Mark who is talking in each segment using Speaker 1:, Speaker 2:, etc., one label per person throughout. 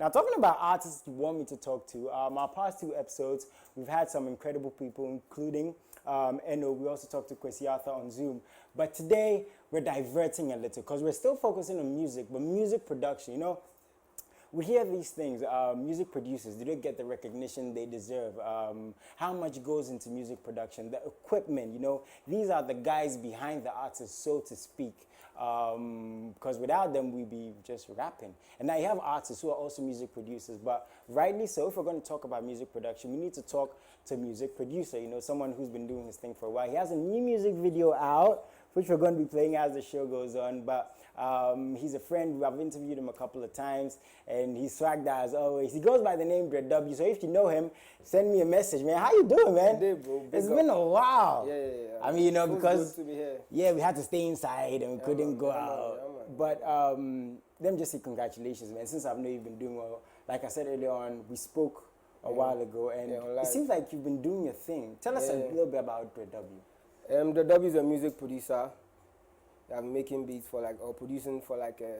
Speaker 1: Now, talking about artists you want me to talk to, our past 2 episodes, we've had some incredible people, including Eno. We also talked to Kwesi Arthur on Zoom. But today, we're diverting a little because we're still focusing on music, but music production, you know. We hear these things, music producers, do they get the recognition they deserve? How much goes into music production? The equipment, you know, these are the guys behind the artist, so to speak. Because without them, we'd be just rapping. And now you have artists who are also music producers, but rightly so, if we're going to talk about music production, we need to talk to a music producer, you know, someone who's been doing his thing for a while. He has a new music video out, which we're going to be playing as the show goes on, but he's a friend. I've interviewed him a couple of times, and he's swagged out as always. He goes by the name DredW, so if you know him, send me a message, man. How you doing, man?
Speaker 2: Hey, bro.
Speaker 1: It's been a while.
Speaker 2: Yeah.
Speaker 1: I mean, you know, because
Speaker 2: good to be here.
Speaker 1: yeah, we had to stay inside and we couldn't go out.
Speaker 2: Man.
Speaker 1: But let me just say congratulations, man. Since I've known you've been doing well, like I said earlier on, we spoke a while ago, and it seems like you've been doing your thing. Tell us a little bit about DredW.
Speaker 2: DredW is a music producer. I'm making beats for or producing for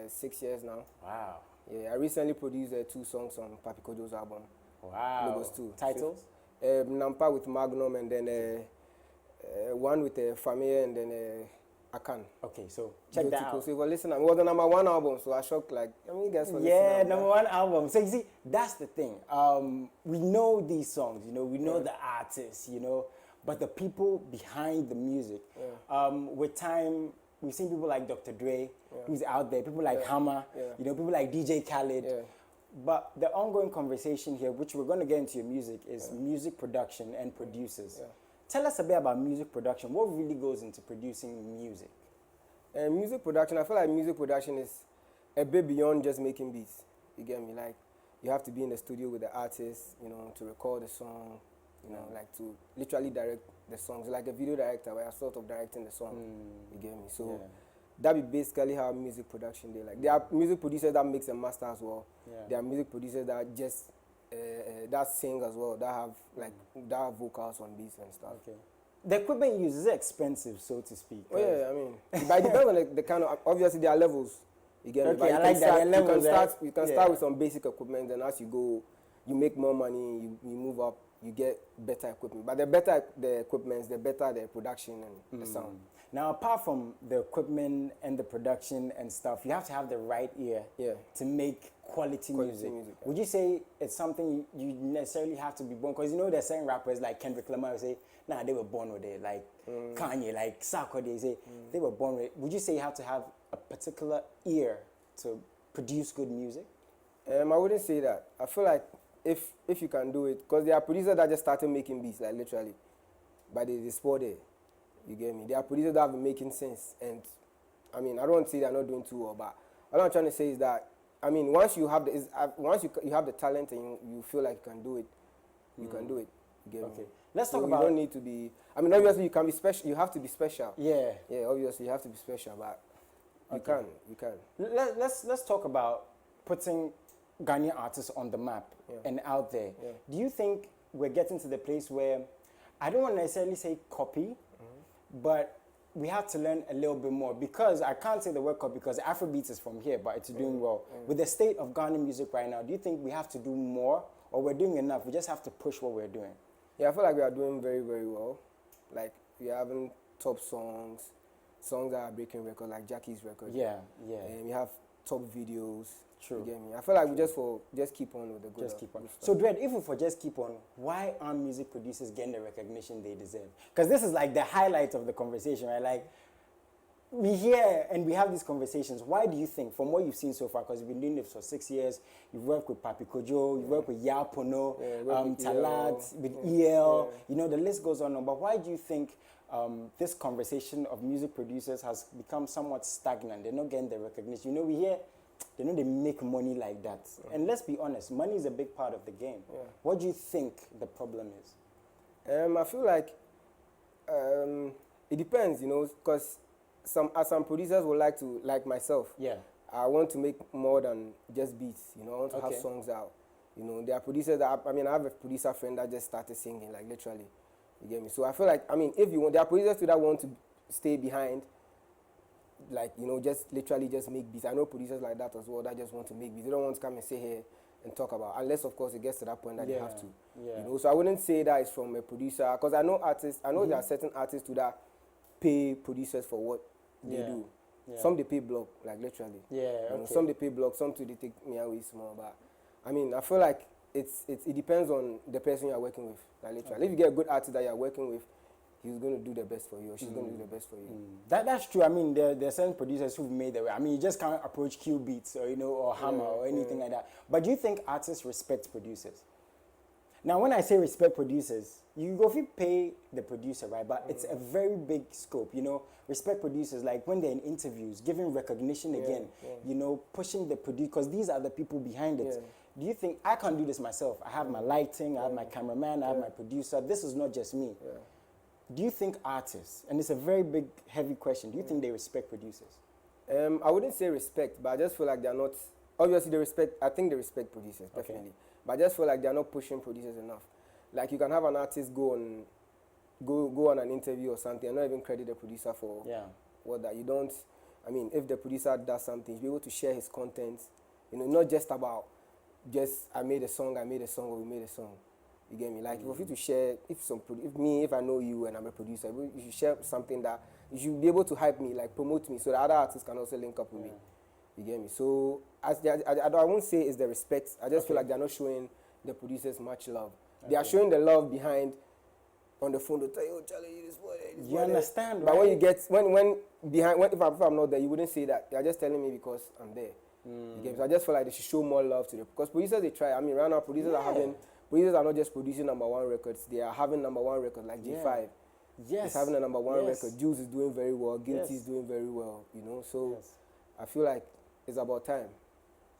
Speaker 2: 6 years now.
Speaker 1: Wow.
Speaker 2: Yeah, I recently produced 2 songs on Papi Kojo's album.
Speaker 1: Wow.
Speaker 2: Logos 2.
Speaker 1: Titles?
Speaker 2: Nampa with Magnum, and then one with Famille, and then Akan.
Speaker 1: Okay, so check that out.
Speaker 2: So well, listen, it was the #1 album, so I shocked you guys for listening.
Speaker 1: Yeah, #1 album. So you see, that's the thing. We know these songs, you know, we know the artists, you know, but the people behind the music. With time, we've seen people like Dr. Dre, who's out there, people like Hammer, you know, people like DJ Khaled. But the ongoing conversation here, which we're going to get into your music, is music production and producers. Tell us a bit about music production. What really goes into producing music?
Speaker 2: Music production, I feel like music production is a bit beyond just making beats. You get me? Like, you have to be in the studio with the artist, you know, to record the song, you know, like to literally direct the songs. Like a video director, where you're sort of directing the song. You get me? So that be basically how music production they like. There are music producers that mix and master as well. There are music producers that just that sing as well, that have vocals on beats and stuff. Okay.
Speaker 1: The equipment you use is expensive, so to speak.
Speaker 2: Oh yeah, I mean, but it depends on the kind of. Obviously, there are levels. You get me?
Speaker 1: Okay, I like that.
Speaker 2: You can start with some basic equipment, and as you go, you make more money. You move up, you get better equipment. But the better the equipment, the better the production and the sound.
Speaker 1: Now, apart from the equipment and the production and stuff, you have to have the right ear to make quality music. Would you say it's something you necessarily have to be born? Because you know there's certain rappers like Kendrick Lamar who say, nah, they were born with it. Like Kanye, like Sako, they say they were born with it. Would you say you have to have a particular ear to produce good music?
Speaker 2: I wouldn't say that. I feel like if you can do it, because there are producers that just started making beats, like literally, but they sport it. You get me? There are producers that have been making sense, and I mean, I don't want to say they're not doing too well, but all I'm trying to say is that, I mean, once you have you have the talent and you feel like you can do it, you can do it. You get me?
Speaker 1: Let's talk about.
Speaker 2: You don't need to be. I mean, obviously you can be special. You have to be special.
Speaker 1: Yeah.
Speaker 2: Yeah. Obviously you have to be special, but you can.
Speaker 1: Let's talk about putting Ghanaian artists on the map and out there. Do you think we're getting to the place where, I don't want to necessarily say copy, but we have to learn a little bit more, because I can't say the word copy because Afrobeats is from here, but it's doing well. With the state of Ghanaian music right now, do you think we have to do more, or we're doing enough? We just have to push what we're doing?
Speaker 2: Yeah, I feel like we are doing very, very well. Like, we are having top songs that are breaking records, like Jackie's record. And we have top videos.
Speaker 1: True.
Speaker 2: You get me? I feel like we just keep on with the good.
Speaker 1: Just keep on. So, Dred, if we just keep on, why aren't music producers getting the recognition they deserve? Because this is like the highlight of the conversation, right? Like, we hear and we have these conversations. Why do you think, from what you've seen so far, because you've been doing this for 6 years, you've worked with Papi Kojo, you've worked with Yapono, Talat, with EL, you know, the list goes on. But why do you think this conversation of music producers has become somewhat stagnant? They're not getting the recognition. You know, we hear, they know they make money like that. And let's be honest, money is a big part of the game. What do you think the problem is?
Speaker 2: I feel like it depends, you know, because some producers would like myself. I want to make more than just beats, you know. I want to have songs out. You know, there are producers that, I have a producer friend that just started singing, like literally. You get me? So I feel like, if you want, there are producers too that want to stay behind, like, you know, just literally just make beats. I know producers like that as well that just want to make beats. They don't want to come and say, hey, and talk about, unless of course it gets to that point that they have to.
Speaker 1: Yeah.
Speaker 2: You know, so I wouldn't say that it's from a producer, because I know artists. I know there are certain artists too that pay producers for what they do.
Speaker 1: Yeah.
Speaker 2: Some they pay block, like literally.
Speaker 1: Yeah.
Speaker 2: You know,
Speaker 1: Okay.
Speaker 2: some they pay block, some too they take me away small. But I mean, I feel like it depends on the person you are working with, like literally. If you get a good artist that you are working with, he's going to do the best for you, or she's going to do the best for you.
Speaker 1: That's true. I mean, there are certain producers who've made their way. I mean, you just can't approach Q Beats or or Hammer or anything like that. But do you think artists respect producers? Now, when I say respect producers, you go if you pay the producer, right? But it's a very big scope, Respect producers, like when they're in interviews, giving recognition again, pushing the producer, because these are the people behind it. Do you think I can't do this myself? I have my lighting, I have my cameraman, I have my producer. This is not just me. Do you think artists, and it's a very big, heavy question, do you think they respect producers?
Speaker 2: I wouldn't say respect, but I just feel like they're not. Obviously, I think they respect producers, definitely. But I just feel like they're not pushing producers enough. Like you can have an artist go on an interview or something and not even credit the producer for what that. You don't. I mean, if the producer does something, he'll be able to share his content. Not just about I made a song, or we made a song. You get me? Like, for you to share, if I know you and I'm a producer, you should share something that you should be able to hype me, like promote me, so that other artists can also link up with me. You get me? So, I won't say it's the respect. I just feel like they're not showing the producers much love. They are showing the love behind on the phone to tell you, oh, Charlie, this boy.
Speaker 1: You understand,
Speaker 2: but
Speaker 1: right?
Speaker 2: when you get, if I'm not there, you wouldn't say that. You're just telling me because I'm there. You get me? So I just feel like they should show more love to them. Because producers, they try. I mean, right now, producers are not just producing #1 records, they are having #1 records like J5.
Speaker 1: Yes.
Speaker 2: He's having a #1 record. Jules is doing very well. Guilty is doing very well. So I feel like it's about time.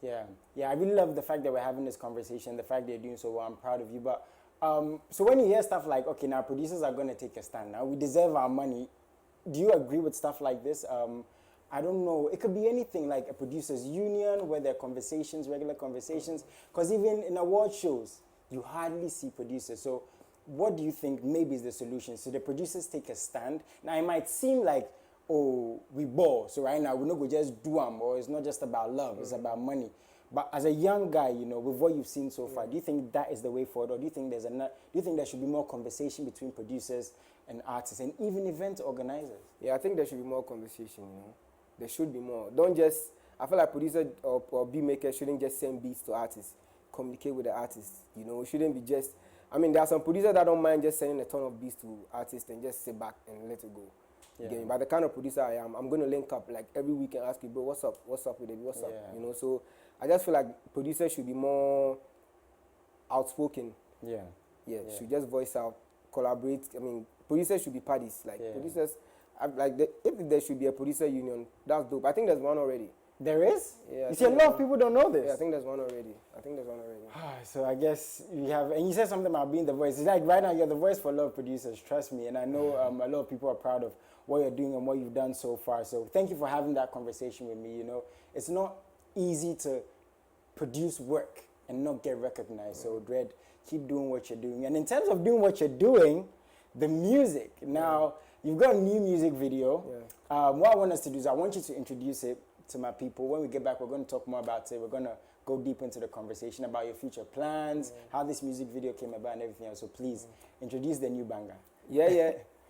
Speaker 1: Yeah, I really love the fact that we're having this conversation, the fact that you're doing so well. I'm proud of you. But so when you hear stuff like, okay, now producers are going to take a stand. Now we deserve our money. Do you agree with stuff like this? I don't know. It could be anything, like a producers union where there are conversations, regular conversations. Because even in award shows, you hardly see producers. So what do you think maybe is the solution? So the producers take a stand. Now it might seem like, oh, we ball. So right now we're not going to just do them, or it's not just about love, it's about money. But as a young guy, with what you've seen so far, do you think that is the way forward, or do you think there should be more conversation between producers and artists and even event organizers?
Speaker 2: Yeah, I think there should be more conversation. There should be more. Don't just. I feel like producers or beat makers shouldn't just send beats to artists. Communicate with the artists. It shouldn't be just. I mean, there are some producers that don't mind just sending a ton of beats to artists and just sit back and let it go. Yeah. But the kind of producer I am, I'm going to link up like every week and ask you, bro, what's up? What's up with it? What's up? So I just feel like producers should be more outspoken. Should just voice out, collaborate. I mean, producers should be parties. Like producers, if there should be a producer union, that's dope. I think there's one already.
Speaker 1: There is?
Speaker 2: Yeah.
Speaker 1: You see, a lot of people don't know this.
Speaker 2: Yeah, I think there's one already.
Speaker 1: So I guess you have, and you said something about being the voice. It's like right now you're the voice for a lot of producers, trust me. And I know a lot of people are proud of what you're doing and what you've done so far. So thank you for having that conversation with me. It's not easy to produce work and not get recognized. So Dred, keep doing what you're doing. And in terms of doing what you're doing, the music. Now, you've got a new music video. What I want us to do is I want you to introduce it to my people. When we get back, we're going to talk more about it. We're going to go deep into the conversation about your future plans, how this music video came about and everything else. So please, introduce the new banger.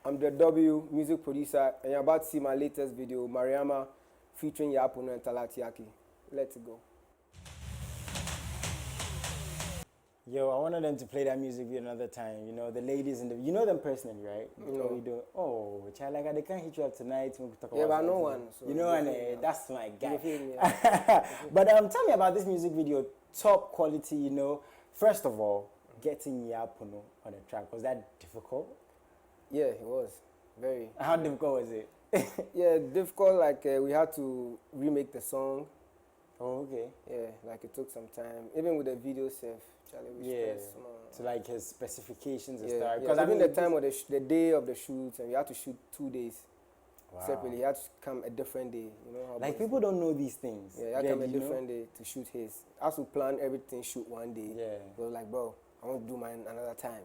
Speaker 2: I'm DredW, music producer, and you're about to see my latest video, Mariama, featuring Yapuno and Talatiaki. Let's go.
Speaker 1: Yo, I wanted them to play that music video another time. The ladies in the... You know them personally, right?
Speaker 2: No.
Speaker 1: You do. Oh, child, like they can't hit you up tonight. We'll talk
Speaker 2: Yeah,
Speaker 1: about
Speaker 2: but I know one. So
Speaker 1: you know one, that's my guy.
Speaker 2: Me,
Speaker 1: But tell me about this music video. Top quality, First of all, getting Yapuno on the track, was that difficult?
Speaker 2: Yeah, it was. Very.
Speaker 1: How difficult was it?
Speaker 2: Yeah, difficult. Like, we had to remake the song.
Speaker 1: Oh, okay.
Speaker 2: Yeah, like it took some time. Even with the video self, Charlie, we stressed.
Speaker 1: So like his specifications and
Speaker 2: stuff.
Speaker 1: stuff.
Speaker 2: Because even the time of the day of the shoot, and we had to shoot 2 days separately. He had to come a different day. How
Speaker 1: like people don't know these things.
Speaker 2: Yeah, he had to come a different day to shoot his. I had to plan everything, shoot one day.
Speaker 1: Yeah.
Speaker 2: So like, bro, I want to do mine another time.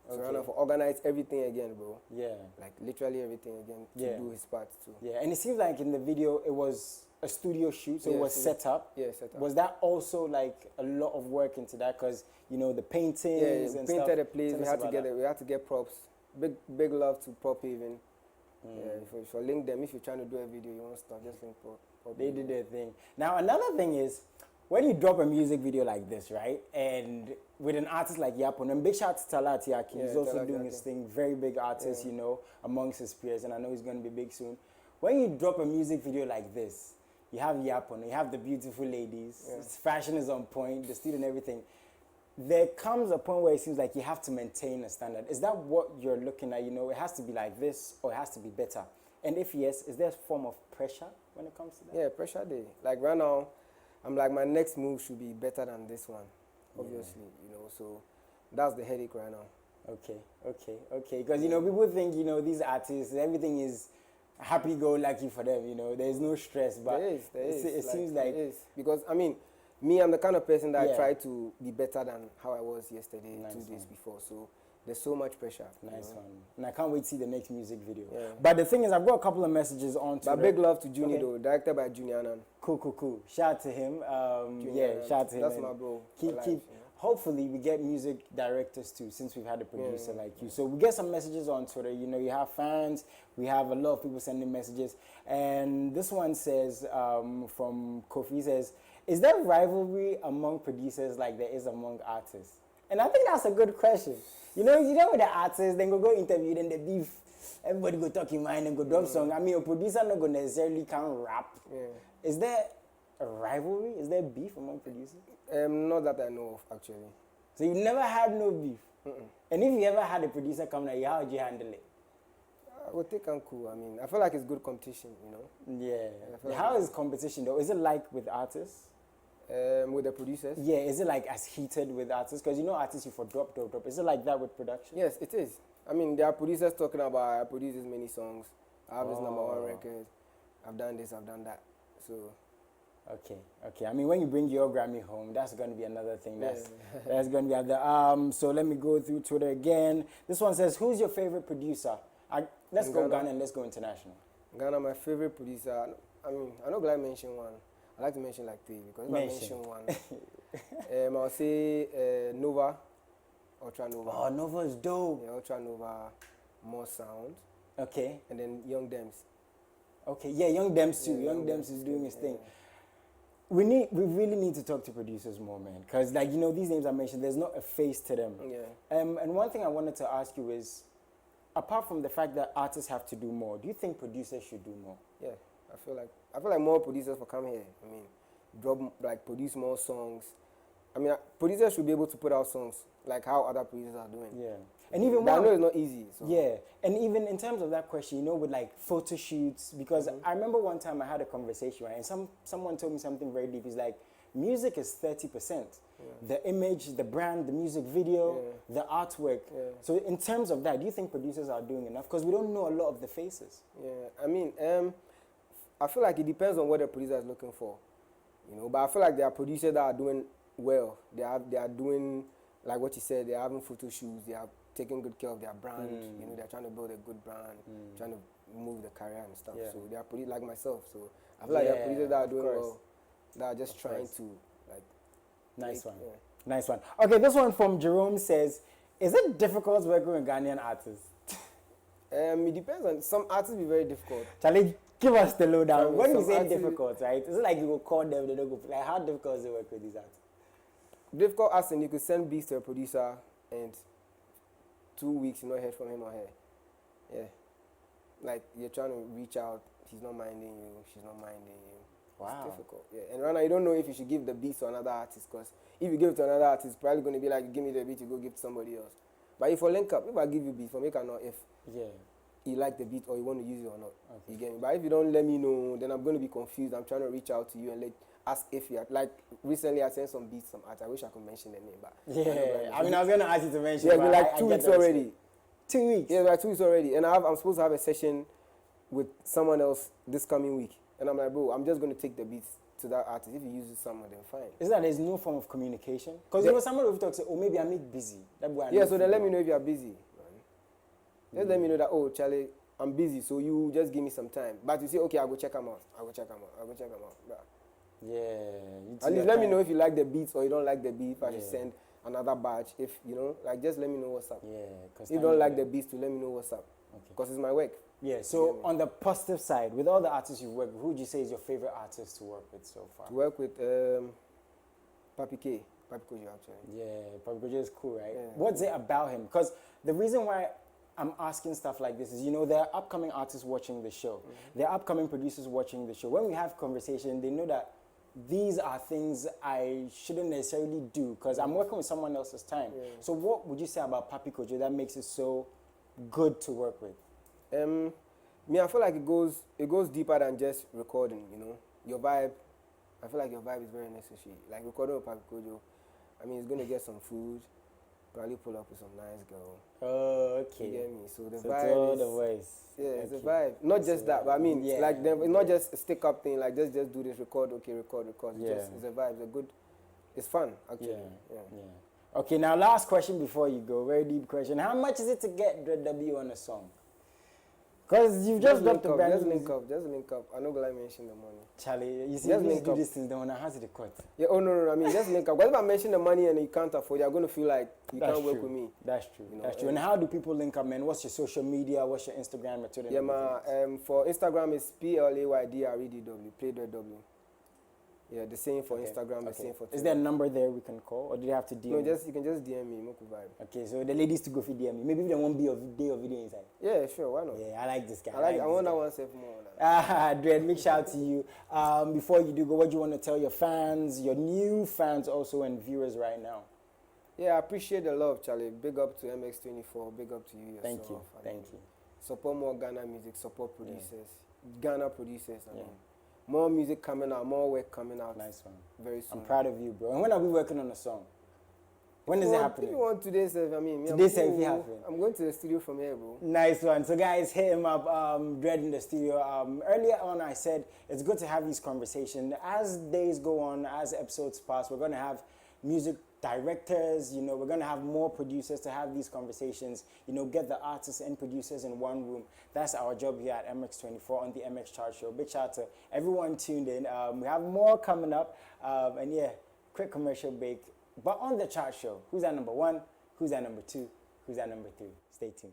Speaker 2: So I have to organize everything again, bro.
Speaker 1: Yeah.
Speaker 2: Like literally everything again to do his part too.
Speaker 1: Yeah, and it seems like in the video it was a studio shoot, so
Speaker 2: Yeah,
Speaker 1: it was
Speaker 2: studio.
Speaker 1: set up.
Speaker 2: Yeah, set up.
Speaker 1: Was that also like a lot of work into that? Because you know the paintings
Speaker 2: Yeah, we
Speaker 1: and
Speaker 2: painted
Speaker 1: stuff.
Speaker 2: the place.
Speaker 1: Tell
Speaker 2: We
Speaker 1: us
Speaker 2: had to
Speaker 1: about
Speaker 2: get
Speaker 1: that.
Speaker 2: it. We had to get props. Big love to Prop Haven. Yeah, if you link them, if you're trying to do a video, you want stuff, just link Prop
Speaker 1: They
Speaker 2: Haven.
Speaker 1: did their thing. Now another thing is when you drop a music video like this, right? And with an artist like Yapon, and big shout out to Talat Yaki, he's
Speaker 2: Yeah,
Speaker 1: also
Speaker 2: Talat
Speaker 1: doing
Speaker 2: Yaki.
Speaker 1: his thing, very big artist,
Speaker 2: Yeah.
Speaker 1: you know, amongst his peers, and I know he's going to be big soon. When you drop a music video like this, you have Yapon, you have the beautiful ladies,
Speaker 2: Yeah.
Speaker 1: his fashion is on point, the studio and everything. There comes a point where it seems like you have to maintain a standard. Is that what you're looking at? You know, it has to be like this or it has to be better? And if yes, is there a form of pressure when it comes to that?
Speaker 2: Yeah, pressure day. Like right now, I'm like my next move should be better than this one, obviously. You know, so that's the headache right now.
Speaker 1: Okay. Because, you know, people think, you know, these artists, everything is happy-go-lucky for them, you know. There's no stress, but
Speaker 2: There is.
Speaker 1: it seems like...
Speaker 2: There is. Because, I mean, me, I'm the kind of person that
Speaker 1: Yeah.
Speaker 2: I try to be better than how I was yesterday,
Speaker 1: Nice
Speaker 2: 2 days
Speaker 1: one.
Speaker 2: before. So there's so much pressure. you
Speaker 1: Nice
Speaker 2: know.
Speaker 1: one. And I can't wait to see the next music video.
Speaker 2: Yeah.
Speaker 1: But the thing is, I've got a couple of messages on
Speaker 2: But
Speaker 1: Twitter.
Speaker 2: big love to Juni
Speaker 1: Okay.
Speaker 2: though, directed by Junior Anand.
Speaker 1: Cool. Shout out to him.
Speaker 2: Junior
Speaker 1: Yeah,
Speaker 2: Anand.
Speaker 1: shout out to him.
Speaker 2: That's
Speaker 1: and
Speaker 2: my bro.
Speaker 1: Keep.
Speaker 2: for life, you know.
Speaker 1: Hopefully, we get music directors too, since we've had a producer
Speaker 2: Yeah.
Speaker 1: like you. So we get some messages on Twitter. You know, you have fans. We have a lot of people sending messages. And this one says, from Kofi, says, is there rivalry among producers like there is among artists? And I think that's a good question. You know with the artists, then go interview, then the beef. Everybody go talk in mind and go drop song. I mean, a producer not go necessarily can rap.
Speaker 2: Yeah.
Speaker 1: Is there a rivalry? Is there beef among producers?
Speaker 2: Not that I know of, actually.
Speaker 1: So you never had no beef? And if you ever had a producer come like, how would you handle it?
Speaker 2: I would think I'm cool. I mean, I feel like it's good competition, you know.
Speaker 1: Yeah.
Speaker 2: I feel like
Speaker 1: How is competition though? Is it like with artists?
Speaker 2: With the producers.
Speaker 1: Yeah, is it like as heated with artists? Because you know artists, you for drop. Is it like that with production?
Speaker 2: Yes, it is. I mean, there are producers talking about I produce this many songs. I have this number
Speaker 1: Oh.
Speaker 2: 1 record. I've done this, I've done that. So
Speaker 1: Okay. I mean, when you bring your Grammy home, that's going to be another thing.
Speaker 2: Yeah.
Speaker 1: That's going to be other. So let me go through Twitter again. This one says, "Who's your favorite producer?" Let's
Speaker 2: In
Speaker 1: go
Speaker 2: Ghana?
Speaker 1: Ghana and let's go international.
Speaker 2: Ghana, my favorite producer. I mean, I don't like mention one. I like to mention like 3 because if
Speaker 1: Mention.
Speaker 2: I mention one, I'll say Nova, Ultra Nova.
Speaker 1: Oh, Nova is dope.
Speaker 2: Yeah, Ultra Nova, More Sound,
Speaker 1: Okay.
Speaker 2: and then Young Dems.
Speaker 1: Okay. Yeah, Young Dems too.
Speaker 2: Yeah,
Speaker 1: Young
Speaker 2: Young
Speaker 1: Dems
Speaker 2: Dems
Speaker 1: is
Speaker 2: is
Speaker 1: doing
Speaker 2: good,
Speaker 1: his thing.
Speaker 2: yeah.
Speaker 1: We really need to talk to producers more, man. Because like you know, these names I mentioned, there's not a face to them.
Speaker 2: Yeah.
Speaker 1: And one thing I wanted to ask you is, apart from the fact that artists have to do more, do you think producers should do more?
Speaker 2: Yeah, I feel like more producers will come here. I mean, produce more songs. I mean, producers should be able to put out songs like how other producers are doing.
Speaker 1: Yeah. And even
Speaker 2: But I
Speaker 1: one,
Speaker 2: know it's not easy. So.
Speaker 1: yeah, and even in terms of that question, you know, with like photo shoots, because I remember one time I had a conversation, right, and someone told me something very deep. It's like music is 30%. The image, the brand, the music video, the artwork.
Speaker 2: Yeah.
Speaker 1: So in terms of that, do you think producers are doing enough? Because we don't know a lot of the faces.
Speaker 2: Yeah, I mean, I feel like it depends on what the producer is looking for, you know. But I feel like there are producers that are doing well. They are doing like what you said. They're having photo shoots. They are taking good care of their brand. You know, they're trying to build a good brand, trying to move the career and stuff.
Speaker 1: Yeah.
Speaker 2: So they are producers like myself. So I feel like there are producers that are
Speaker 1: of
Speaker 2: doing
Speaker 1: course.
Speaker 2: well. That are just trying to like.
Speaker 1: Nice
Speaker 2: make-
Speaker 1: one.
Speaker 2: yeah.
Speaker 1: Nice one. Okay, this one from Jerome says, is it difficult working with Ghanaian artists?
Speaker 2: It depends on some artists. Be very difficult.
Speaker 1: Charlie, give us the lowdown.
Speaker 2: Some-
Speaker 1: When you
Speaker 2: some
Speaker 1: say
Speaker 2: artists-
Speaker 1: difficult, right? Is it like you will call them, they don't go, like how difficult is it work with these artists?
Speaker 2: Difficult as in you could send beats to a producer and 2 weeks you not heard from him or her. Yeah. Like you're trying to reach out, he's not minding you, she's not minding you.
Speaker 1: Wow.
Speaker 2: It's difficult. Yeah. And right now you don't know if you should give the beats to another artist because if you give it to another artist, it's probably going to be like, give me the beat, you go give it to somebody else. But if I link up, if I give you beats, for me, I know if
Speaker 1: Yeah.
Speaker 2: you like the beat or you want to use it or not.
Speaker 1: Okay.
Speaker 2: You get me? But if you don't let me know, then I'm going to be confused. I'm trying to reach out to you and ask if you are, like recently I sent some beats, some artists. I wish I could mention the name, but
Speaker 1: Yeah. I mean, I was going to ask you to mention
Speaker 2: yeah,
Speaker 1: but
Speaker 2: been like
Speaker 1: I
Speaker 2: 2
Speaker 1: get
Speaker 2: weeks
Speaker 1: that
Speaker 2: already.
Speaker 1: respect. 2 weeks?
Speaker 2: Yeah, like 2 weeks already, and I'm supposed to have a session with someone else this coming week. And I'm like, bro, I'm just going to take the beats to that artist. If he uses someone, then fine.
Speaker 1: Is that there's no form of communication? Because you know, someone will talk, say, oh, maybe I make busy. That boy, I
Speaker 2: Yeah,
Speaker 1: know
Speaker 2: so then let me
Speaker 1: figure
Speaker 2: know if you are busy. Man. Just let me know that, oh, Charlie, I'm busy, so you just give me some time. But you say, okay, I'll go check them out. I'll go check them out. But
Speaker 1: Yeah.
Speaker 2: at least let me know if you like the beats or you don't like the beat. If I should send another batch, if you know, like just let me know what's up.
Speaker 1: Yeah. Because
Speaker 2: If you don't like the beats, to let me know what's up.
Speaker 1: Okay.
Speaker 2: Because it's my work.
Speaker 1: Yeah. So on the positive side, with all the artists you've worked with, who would you say is your favorite artist to work with so far?
Speaker 2: To work with Papi Kojo actually.
Speaker 1: Yeah, Papi Kojo is cool, right?
Speaker 2: Yeah.
Speaker 1: What's it about him? Because the reason why I'm asking stuff like this is, you know, there are upcoming artists watching the show. There are upcoming producers watching the show. When we have conversation, they know that these are things I shouldn't necessarily do because I'm working with someone else's time.
Speaker 2: Yeah.
Speaker 1: So what would you say about Papi Kojo that makes it so good to work with?
Speaker 2: Me, I feel like it goes deeper than just recording, you know. Your vibe, I feel like your vibe is very necessary. Like recording with Papi Kojo, I mean, he's going to get some food, probably pull up with some nice girl.
Speaker 1: Oh, okay.
Speaker 2: You get me? So the
Speaker 1: So
Speaker 2: vibe
Speaker 1: it's all
Speaker 2: is,
Speaker 1: the voice.
Speaker 2: yeah, it's a
Speaker 1: Okay.
Speaker 2: vibe. Not just that, but I mean,
Speaker 1: Yeah.
Speaker 2: like, it's not just a stick up thing, like, just do this, record.
Speaker 1: Yeah.
Speaker 2: It's a vibe, it's fun, actually.
Speaker 1: Yeah. Okay, now last question before you go. Very deep question. How much is it to get DredW on a song? Because you've just dropped a brand
Speaker 2: Just
Speaker 1: new
Speaker 2: link up. I'm not going to mention the money.
Speaker 1: Charlie, you see,
Speaker 2: Just
Speaker 1: you
Speaker 2: link
Speaker 1: do
Speaker 2: up.
Speaker 1: this things, then when I has the cut.
Speaker 2: Yeah, oh, no, I mean, just link up. Because if I mention the money and you can't afford, you're going to feel like you
Speaker 1: That's
Speaker 2: can't work
Speaker 1: true.
Speaker 2: with me.
Speaker 1: That's true.
Speaker 2: You know,
Speaker 1: That's true. And how do people link up, man? What's your social media? What's your Instagram? Or Twitter?
Speaker 2: Yeah, for Instagram, it's PLAYDREDW, Play DredW. Yeah, the same for Instagram, the same for Twitter.
Speaker 1: Is there a number there we can call, or do you have to DM?
Speaker 2: No,
Speaker 1: me?
Speaker 2: you can just DM me, Moku Vibe.
Speaker 1: Okay, so the ladies to go for DM me. Maybe there won't be a day of video inside.
Speaker 2: Yeah, sure, why not?
Speaker 1: Yeah, I like this guy.
Speaker 2: I want
Speaker 1: this
Speaker 2: that one safe more.
Speaker 1: Dred, big shout out to you. Before you do go, what do you want to tell your fans, your new fans also, and viewers right now?
Speaker 2: Yeah, I appreciate the love, Charlie. Big up to MX24. Big up to you yourself.
Speaker 1: Thank you. Thank you.
Speaker 2: Support more Ghana music. Support producers. Ghana producers. I mean, more music coming out. More work coming out.
Speaker 1: Nice one.
Speaker 2: Very soon.
Speaker 1: I'm proud of you, bro. And when are we working on a song? When is it happening?
Speaker 2: If you want today's,
Speaker 1: Today's if you happen.
Speaker 2: I'm going to the studio from here, bro.
Speaker 1: Nice one. So guys, hit him up, Dred in the studio. Earlier on I said it's good to have these conversations. As days go on, as episodes pass, we're going to have music directors, you know, we're going to have more producers to have these conversations, you know, get the artists and producers in one room. That's our job here at MX24 on the MX Chart Show. Big shout out to everyone tuned in. We have more coming up, and yeah, quick commercial break. But on the chart show, who's at number 1? Who's at number 2? Who's at number 3? Stay tuned.